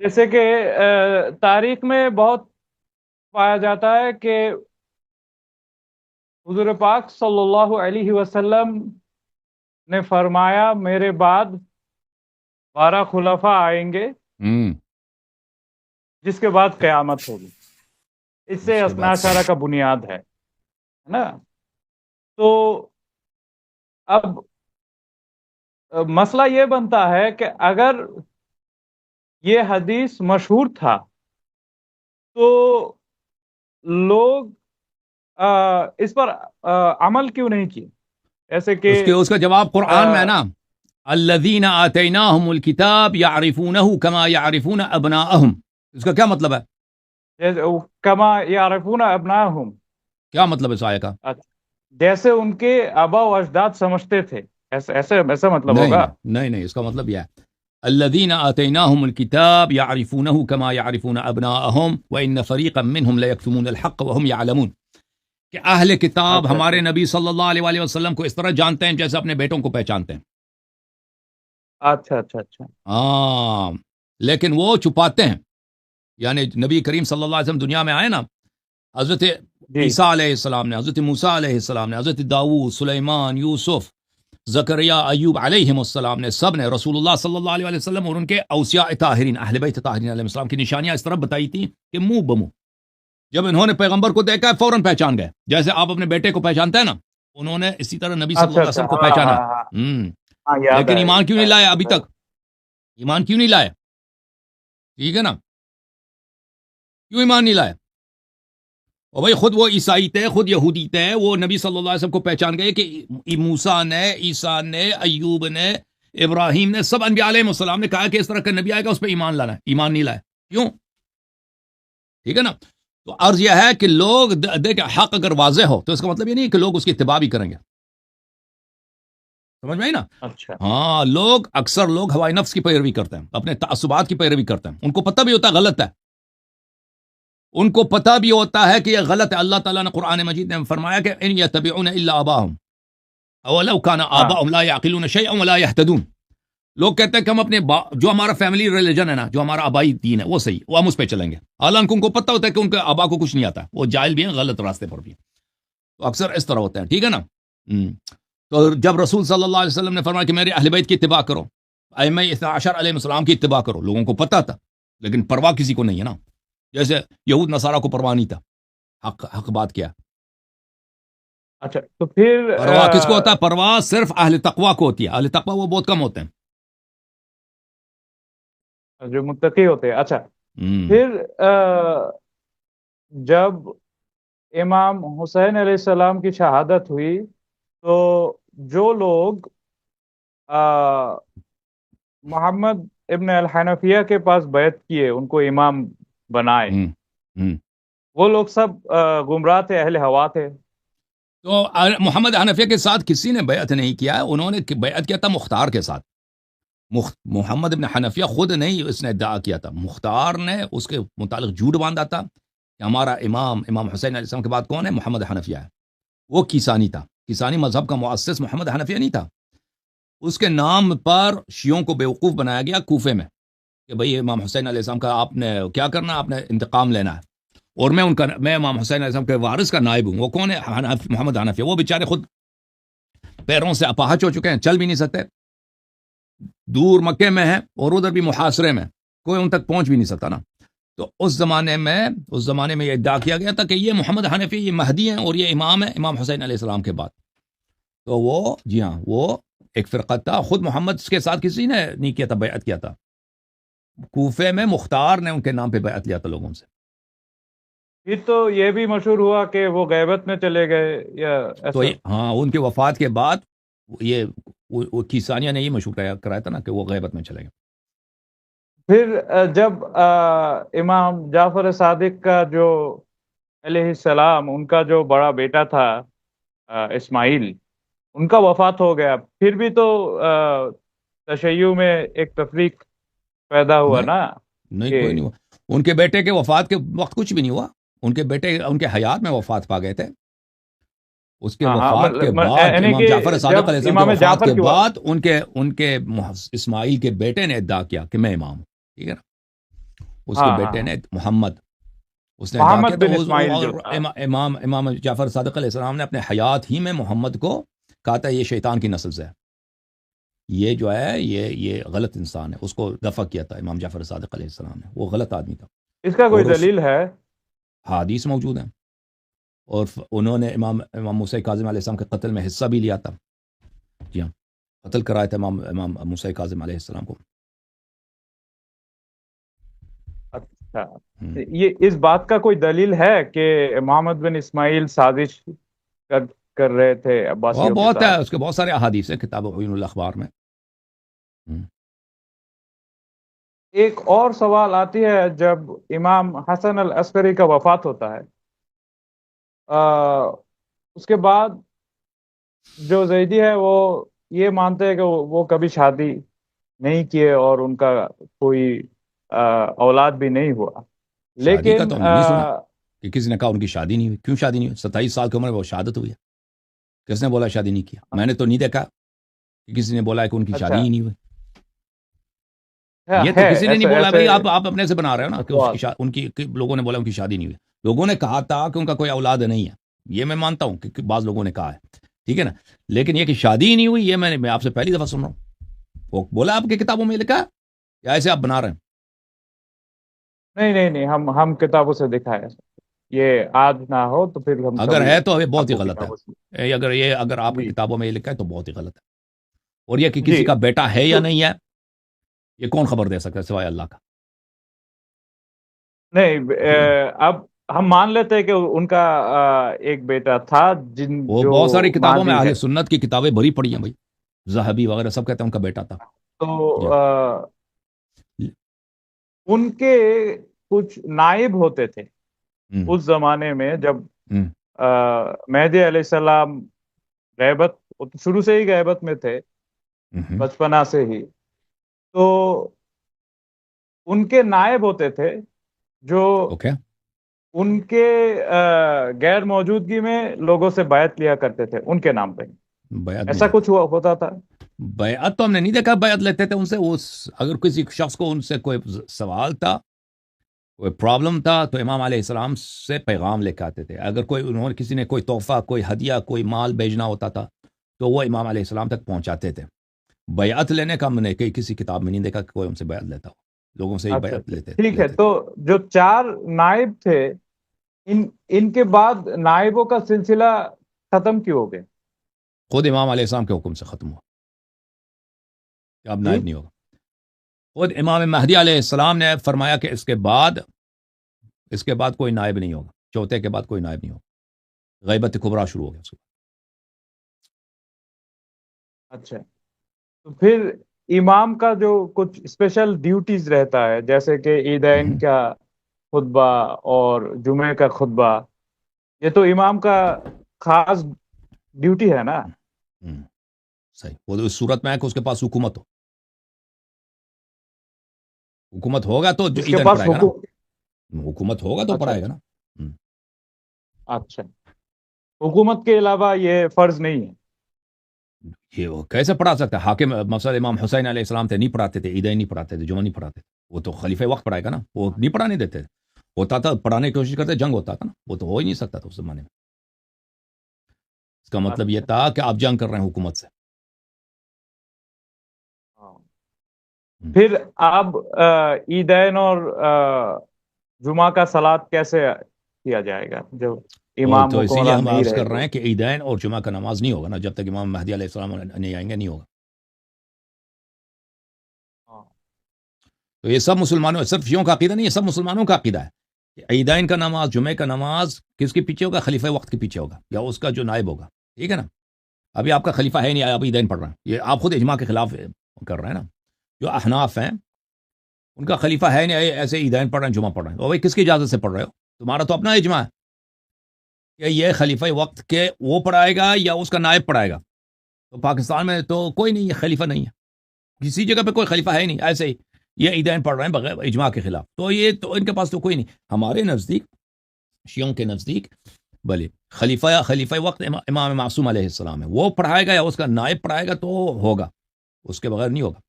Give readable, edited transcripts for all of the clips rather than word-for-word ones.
جیسے کہ تاریخ میں بہت پایا جاتا ہے کہ حضور پاک صلی اللہ علیہ وسلم نے فرمایا میرے بعد 12 خلفاء آئیں گے ہوں جس کے بعد قیامت ہوگی. اس اس سے کے اثنا بعد اشارہ کا بنیاد ہے نا. تو اب مسئلہ یہ بنتا ہے کہ اگر یہ حدیث مشہور تھا تو لوگ اس پر عمل کیوں نہیں کیے؟ ایسے کہ اس کا جواب قرآن میں ہے نا، الذین آتیناہم الکتاب یعرفونہ کما یعرفون ابناءہم. اس کا کیا مطلب ہے؟ کما یعرفون ابناہم، کیا مطلب ہے اس آیہ کا؟ جیسے ان کے آبا و اجداد سمجھتے تھے، ایسا مطلب نہیں ہوگا. نہیں نہیں نہیں، اس کا مطلب یہ ہے الذین آتیناہم الکتاب یعرفونہ کما یعرفون ابناءہم وان فریقا منہم لیکتمون الحق وہم یعلمون. کہ اہل کتاب اچھا اچھا ہمارے نبی صلی اللہ علیہ وآلہ وسلم کو اس طرح جانتے ہیں جیسے اپنے بیٹوں کو پہچانتے ہیں. اچھا اچھا اچھا. ہاں، لیکن وہ چھپاتے ہیں. یعنی نبی کریم صلی اللہ علیہ وسلم دنیا میں آئے نا، حضرت جی. عیسیٰ علیہ السلام نے، حضرت موسیٰ علیہ السلام نے، حضرت داؤد، سلیمان، یوسف، زکریا، ایوب علیہ السلام نے، سب نے رسول اللہ صلی اللہ علیہ وسلم اور ان کے اوصیاء طاہرین، اہل بیت طاہرین علیہ السلام کی نشانیاں اس طرح بتائی تھیں کہ منہ بمنہ جب انہوں نے پیغمبر کو دیکھا فوراً پہچان گئے. جیسے آپ اپنے بیٹے کو پہچانتے ہیں نا، انہوں نے اسی طرح نبی صلی اللہ اچھا علیہ اچھا. وسلم کو ہاں پہچانا. ہاں ہاں ہاں، یاد لیکن آیا ایمان کیوں نہیں یاد لایا ابھی آیا. تک؟ ایمان کیوں نہیں لائے؟ ٹھیک ہے نا، کیوں ایمان نہیں لائے؟ اور بھائی خود وہ عیسائی تھے، خود یہودی تھے، وہ نبی صلی اللہ علیہ وسلم کو پہچان گئے کہ موسیٰ نے، عیسیٰ نے، ایوب نے، ابراہیم نے، سب انبیاء علیہ السلام نے کہا کہ اس طرح کا نبی آئے گا، اس پہ ایمان لانا ہے. ایمان نہیں لائے. کیوں؟ ٹھیک ہے نا. تو عرض یہ ہے کہ لوگ دیکھ حق اگر واضح ہو تو اس کا مطلب یہ نہیں کہ لوگ اس کی اتباع بھی کریں گے. سمجھ میں آئی نا؟ اچھا ہاں، اکثر لوگ ہوائی نفس کی پیروی کرتے ہیں، اپنے تعصبات کی پیروی کرتے ہیں. ان کو پتہ بھی ہوتا ہے غلط ہے، ان کو پتہ بھی ہوتا ہے کہ یہ غلط ہے. اللہ تعالیٰ نے قرآن مجید میں فرمایا کہ ان یتبعون الا آباءهم اولو كان ہاں. آباؤهم لا يعقلون شيئا ولا يهتدون. لوگ کہتے ہیں کہ ہم اپنے جو ہمارا فیملی ریلیجن ہے نا، جو ہمارا آبائی دین ہے وہ صحیح، وہ ہم اس پہ چلیں گے. حالانکہ ان کو پتہ ہوتا ہے کہ ان کے آبا کو کچھ نہیں آتا، وہ جاہل بھی ہیں، غلط راستے پر بھی ہیں. تو اکثر اس طرح ہوتا ہے. ٹھیک ہے نا. تو جب رسول صلی اللہ علیہ وسلم نے فرمایا کہ میرے اہل بیت کی اتباع کرو، ائمہ اثنا عشر علیہ السلام کی اتباع کرو، لوگوں کو پتہ تھا لیکن پرواہ کسی کو نہیں ہے نا. جیسے یہود نصارہ کو پرواہ نہیں تھا. حق بات کیا؟ اچھا تو پھر پرواہ کس کو ہوتا ہے؟ پرواہ صرف اہل تقوی کو ہوتی ہے. اہل تقوی وہ بہت کم ہوتے ہیں. جو متقی ہوتے ہیں. اچھا ہم۔ پھر جب امام حسین علیہ السلام کی شہادت ہوئی تو جو لوگ محمد ابن الحنفیہ کے پاس بیعت کیے، ان کو امام بنائے، ہم۔ ہم۔ وہ لوگ سب گمراہ تھے، اہل ہوا تھے. تو محمد حنفیہ کے ساتھ کسی نے بیعت نہیں کیا، انہوں نے بیعت کیا تھا مختار کے ساتھ. محمد ابن حنفیہ خود نہیں اس نے ادعا کیا تھا، مختار نے اس کے متعلق جھوٹ باندھا تھا کہ ہمارا امام حسین علیہ السلام کے بعد کون ہے؟ محمد حنفیہ ہے. وہ کیسانی تھا، کیسانی مذہب کا مؤسس محمد حنفیہ نہیں تھا. اس کے نام پر شیعوں کو بیوقوف بنایا گیا کوفے میں کہ بھئی امام حسین علیہ السلام کا آپ نے کیا کرنا، آپ نے انتقام لینا ہے، اور میں امام حسین علیہ السلام کے وارث کا نائب ہوں. وہ کون ہے؟ محمد حنفیہ. وہ بیچارے خود پیروں سے اپاہج ہو چکے ہیں، چل بھی نہیں سکتے، دور مکے میں ہیں اور ادھر بھی محاصرے میں، کوئی ان تک پہنچ بھی نہیں سکتا نا. تو اس زمانے میں یہ ادعا کیا گیا تھا کہ یہ محمد حنفی یہ مہدی ہیں اور یہ امام ہے امام حسین علیہ السلام کے بعد. تو وہ جی ہاں، وہ ایک فرقہ تھا. خود محمد کے ساتھ کسی نے نہیں کیا تھا، بیعت کیا تھا. کوفے میں مختار نے ان کے نام پہ بیعت لیا تھا لوگوں سے. پھر تو یہ بھی مشہور ہوا کہ وہ غیبت میں چلے گئے یا تو ایسا. ہاں، ان کے وفات کے بعد یہ وہ کیسانیہ نے یہ مشہور کرایا تھا نا کہ وہ غیبت میں چلے گئے. پھر جب امام جعفر صادق کا جو علیہ السلام، ان کا جو بڑا بیٹا تھا اسماعیل، ان کا وفات ہو گیا، پھر بھی تو تشیع میں ایک تفریق پیدا ہوا نہیں نا نہیں، کہ کوئی نہیں ہوا. ان کے بیٹے کے وفات کے وقت کچھ بھی نہیں ہوا. ان کے بیٹے ان کے حیات میں وفات پا گئے تھے. اس کے ہاں ہاں، وفات کے بعد یعنی امام کہ جعفر صادق جب علیہ السلام کے امام وفات جعفر کے کی بعد ان کے اسماعیل کے بیٹے نے ادعا کیا کہ میں امام ہوں. ٹھیک ہے نا. اس کے ہاں ہاں بیٹے ہاں، نے محمد، اس نے ادعا کیا محمد تو بن اسماعیل جو تھا. امام جعفر صادق علیہ السلام نے اپنے حیات ہی میں محمد کو کہا تھا یہ شیطان کی نسل سے ہے، یہ جو ہے یہ غلط انسان ہے، اس کو دفع کیا تھا امام جعفر صادق علیہ السلام نے، وہ غلط آدمی تھا. اس کا کوئی اور اس دلیل ہے؟ حدیث موجود ہیں، اور انہوں نے امام موسیٰ کاظم علیہ السلام کے قتل میں حصہ بھی لیا تھا. جی ہاں، قتل کرایا تھا امام موسیٰ کاظم علیہ السلام کو. اچھا، ہم۔ یہ اس بات کا کوئی دلیل ہے کہ محمد بن اسماعیل سازش کر کر رہے تھے وہ عباسیوں کے بہت ہے، ساتھ؟ اس کے بہت سارے احادیث ہیں کتاب عیون الاخبار میں. ہم۔ ایک اور سوال آتی ہے، جب امام حسن العسکری کا وفات ہوتا ہے، اس کے بعد جو زیدی ہے وہ یہ مانتے ہیں کہ وہ کبھی شادی نہیں کیے اور ان کا کوئی اولاد بھی نہیں ہوا. شادی کا لیکن تو ہم نے نہیں سنا کہ کسی نے کہا ان کی شادی نہیں ہوئی. کیوں شادی نہیں ہوئی؟ 27 سال کی عمر میں وہ شہادت ہوئی ہے. کس نے بولا شادی نہیں کیا؟ میں نے تو نہیں دیکھا کہ کسی نے بولا ہے کہ ان کی شادی اچھا، ہی نہیں ہوئی. یہ تو ہے کسی نے نہیں ایسے بولا ایسے بھائی، آپ اپنے سے بنا رہے ہو نا کہ اس اقوال. کی ان کی لوگوں نے بولا ان کی شادی نہیں ہوئی. لوگوں نے کہا تھا کہ ان کا کوئی اولاد نہیں ہے، یہ میں مانتا ہوں کہ بعض لوگوں نے کہا ہے، ٹھیک ہے نا. لیکن یہ کہ شادی ہی نہیں ہوئی، یہ میں آپ سے پہلی دفعہ سن رہا ہوں. وہ بولا آپ کی کتابوں میں لکھا یا ایسے آپ بنا رہے ہیں؟ نہیں نہیں نہیں، ہم کتابوں سے دکھائے. یہ آج نہ ہو تو پھر ہم اگر کبھی ہے تو یہ بہت آپ ہی کو غلط کتابوں سے. ہے. اگر آپ کی جی کتابوں میں یہ لکھا ہے تو بہت ہی غلط ہے. اور یہ کہ جی. کسی کا بیٹا ہے یا تو نہیں ہے، یہ کون خبر دے سکتا ہے سوائے اللہ کا؟ نہیں، ٹھیک ہے نا. اب ہم مان لیتے ہیں کہ ان کا ایک بیٹا تھا وہ جو بہت ساری کتابوں میں مہدی اہل ہے. سنت کی کتابیں بھری پڑی ہیں بھائی، زہبی وغیرہ سب کہتے ہیں ان کا بیٹا تھا. تو جی ان کے کچھ نائب ہوتے تھے ہاں. اس زمانے میں، جب ہوں. مہدی علیہ السلام غیبت، وہ تو شروع سے ہی غیبت میں تھے، ہوں. بچپنا سے ہی. تو ان کے نائب ہوتے تھے جو اوکے. ان کے غیر موجودگی میں لوگوں سے بیعت لیا کرتے تھے ان کے نام پہ. بیعت نہیں ایسا لیتے. کچھ ہوتا تھا؟ بیعت تو ہم نے نہیں دیکھا بیعت لیتے تھے ان سے. اگر کسی شخص کو ان سے کوئی سوال تھا، کوئی پرابلم تھا، تو امام علیہ السلام سے پیغام لے کے آتے تھے. اگر کسی نے کوئی تحفہ، کوئی ہدیہ، کوئی مال بھیجنا ہوتا تھا تو وہ امام علیہ السلام تک پہنچاتے تھے. بیعت لینے کا ہم نے کسی کتاب میں نہیں دیکھا کہ کوئی ان سے بیعت لیتا ہو. لوگوں سے ہی اچھا بیعت اچھا، ٹھیک ہے. لیتے تھے. تو جو 4 نائب تھے، ان کے بعد نائبوں کا سلسلہ ختم کیوں ہو گیا؟ خود امام علیہ السلام کے حکم سے ختم ہوا کہ اب جی. نائب نہیں ہوگا. خود امام مہدی علیہ السلام نے فرمایا کہ اس کے بعد کوئی نائب نہیں ہوگا، چوتھے کے بعد کوئی نائب نہیں ہوگا. غیبت کبریٰ شروع ہو گیا اس کے اچھا، تو پھر امام کا جو کچھ اسپیشل ڈیوٹیز رہتا ہے، جیسے کہ بعد. عیدین کا خطبہ اور جمعے کا خطبہ، یہ تو امام کا خاص ڈیوٹی ہے نا؟ صحیح. وہ اس صورت میں ہے کہ اس کے پاس حکومت ہوگا تو جو اس کے عیدین پاس پڑھائے گا نا. حکم. حکومت ہوگا تو اچھا پڑھائے گا اچھا نا. ہم. اچھا، حکومت کے علاوہ یہ فرض نہیں ہے؟ یہ وہ کیسے پڑھا سکتا ہے؟ حاکم مثلا امام حسین علیہ السلام تھے، نہیں پڑھاتے تھے عیدین، نہیں پڑھاتے تھے جمعہ، نہیں پڑھاتے تھے. وہ تو خلیفہ وقت پڑھائے گا نا، وہ نہیں پڑھانے دیتے. ہوتا تھا پڑھانے کی کوشش کرتے، جنگ ہوتا تھا نا، وہ تو ہو ہی نہیں سکتا تھا اس زمانے میں. اس کا مطلب یہ اچھا. تھا کہ آپ جنگ کر رہے ہیں حکومت سے. ہاں. ہم. پھر اب عیدین اور جمعہ کا صلات کیسے کیا جائے گا جب وہ امام تو اسی لیے حکمران ہم نہیں عرض رہے کر رہے تو؟ ہیں کہ عیدین اور جمعہ کا نماز نہیں ہوگا نا جب تک امام مہدی علیہ السلام نہیں آئیں گے، نہیں ہوگا. ہاں. تو یہ سب مسلمانوں، صرف شیعوں کا عقیدہ نہیں، یہ سب مسلمانوں کا عقیدہ ہے کہ عیدین کا نماز، جمعے کا نماز کس کے پیچھے ہوگا؟ خلیفہ وقت کے پیچھے ہوگا یا اس کا جو نائب ہوگا. ٹھیک ہے نا. ابھی آپ کا خلیفہ ہے نہیں، آپ عیدین پڑھ رہے ہیں، یہ آپ خود اجماع کے خلاف کر رہے ہیں نا. جو احناف ہیں ان کا خلیفہ ہے نہیں، ایسے عیدین پڑھ رہے ہیں، جمعہ پڑھ رہے ہیں. بھائی کس کی اجازت سے پڑھ رہے ہو؟ تمہارا تو اپنا اجماع ہے کہ یہ خلیفہ وقت کے وہ پڑھائے گا یا اس کا نائب پڑھائے گا. تو پاکستان میں تو کوئی نہیں، یہ خلیفہ نہیں ہے، کسی جگہ پہ کوئی خلیفہ ہے نہیں. ایسے ہی یہ عیدین پڑھ رہے ہیں بغیر اجماع کے خلاف. تو یہ تو ان کے پاس تو کوئی نہیں. ہمارے نزدیک، شیعوں کے نزدیک، بھلے خلیفہ وقت امام معصوم علیہ السلام ہے، وہ پڑھائے گا یا اس کا نائب پڑھائے گا تو ہوگا، اس کے بغیر نہیں ہوگا.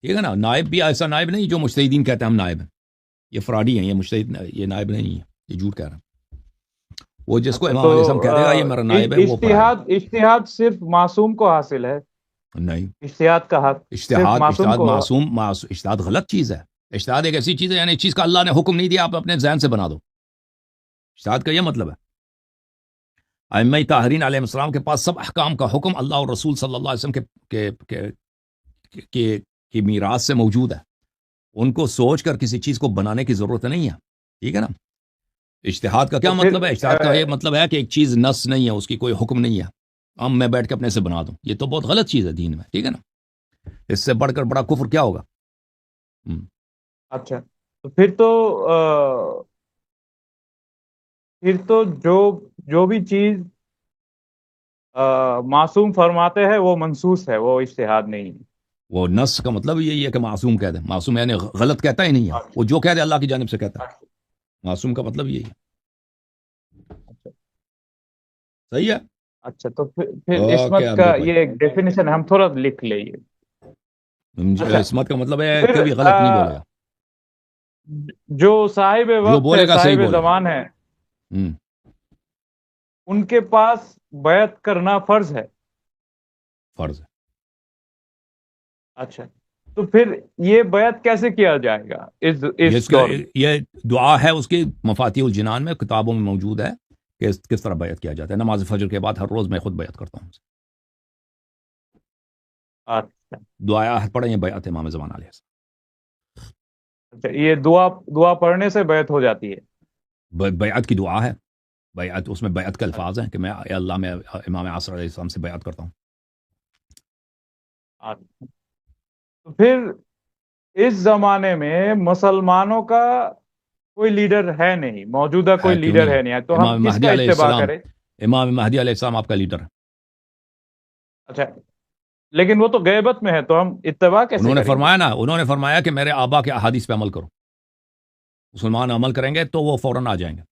ٹھیک ہے نا. نائب بھی ایسا نائب نہیں جو مجتہدین کہتے ہیں ہم نائب ہیں. یہ فراڈی ہیں، یہ مجتہد، یہ نائب نہیں ہے، یہ جھوٹ کہہ رہے ہیں. وہ جس کو اچھا، امام تو علیہ السلام کہہ دے گا یہ میرا نائب ہے، وہ فراڈ اجتہاد صرف معصوم کو حاصل ہے؟ ہے. نہیں، اجتہاد کا حق صرف معصوم اجتہاد کو؟ اجتہاد غلط چیز ہے. اجتہاد ایک ایسی چیز ہے، یعنی اس چیز کا اللہ نے حکم نہیں دیا، آپ اپنے ذہن سے بنا دو. اجتہاد کا یہ مطلب ہے. ائمہ طاہرین علیہ السلام کے پاس سب احکام کا حکم اللہ اور رسول صلی اللہ علیہ وسلم کے میراث سے موجود ہے. ان کو سوچ کر کسی چیز کو بنانے کی ضرورت نہیں ہے. ٹھیک ہے نا. اجتہاد کا کیا تو مطلب ہے؟ اجتہاد کا یہ پھر مطلب ہے کہ ایک چیز نص نہیں ہے، اس کی کوئی حکم نہیں ہے، اب میں بیٹھ کے اپنے سے بنا دوں. یہ تو بہت غلط چیز ہے دین میں. ٹھیک ہے نا. اس سے بڑھ کر بڑا کفر کیا ہوگا؟ اچھا، تو پھر تو جو بھی چیز معصوم فرماتے ہیں وہ منسوخ ہے، وہ اجتہاد نہیں ہے. وہ نص کا مطلب یہی ہے کہ معصوم کہہ دے. معصوم یعنی غلط کہتا ہی نہیں ہے، اچھا وہ جو کہہ دے اللہ کی جانب سے کہتا ہے. اچھا معصوم کا مطلب یہی ہے. اچھا صحیح ہے. اچھا، تو پھر اوکے عصمت کا امجد بھائی، یہ ایک ڈیفینیشن ہم تھوڑا لکھ لیں. اچھا، عصمت کا مطلب ہے پھر کبھی غلط نہیں بولے گا، جو صاحب جو وقت ہے، بولے گا صحیح صاحب بولے گا. زمان ہے، ہم، ان کے پاس بیعت کرنا فرض ہے؟ فرض ہے. اچھا، تو پھر یہ بیعت کیسے کیا جائے گا اس دور میں؟ یہ دعا ہے اس کی مفاتیح الجنان میں، کتابوں میں موجود ہے کہ کس طرح بیعت کیا جاتا ہے. نماز فجر کے بعد ہر روز میں خود بیعت کرتا ہوں. اچھا دعا پڑھیں، یہ بیعت امام زمان علیہ السلام. اچھا، یہ دعا پڑھنے سے بیعت ہو جاتی ہے؟ بیعت کی دعا ہے. بیعت، اس میں بیعت کے الفاظ ہیں کہ میں اے اللہ، میں امام عصر علیہ السلام سے بیعت کرتا ہوں. اچھا، تو پھر اس زمانے میں مسلمانوں کا کوئی لیڈر ہے نہیں، موجودہ کوئی ہے کیوں لیڈر نہیں؟ ہے نہیں، تو ہم امام کس کا مہدی علیہ اتباع السلام، کریں؟ امام مہدی علیہ السلام آپ کا لیڈر ہے. اچھا، لیکن وہ تو غیبت میں ہے، تو ہم اتباع کیسے کریں گے؟ انہوں نے فرمایا کہ میرے آبا کے احادیث پہ عمل کرو. مسلمان عمل کریں گے تو وہ فوراً آ جائیں گے.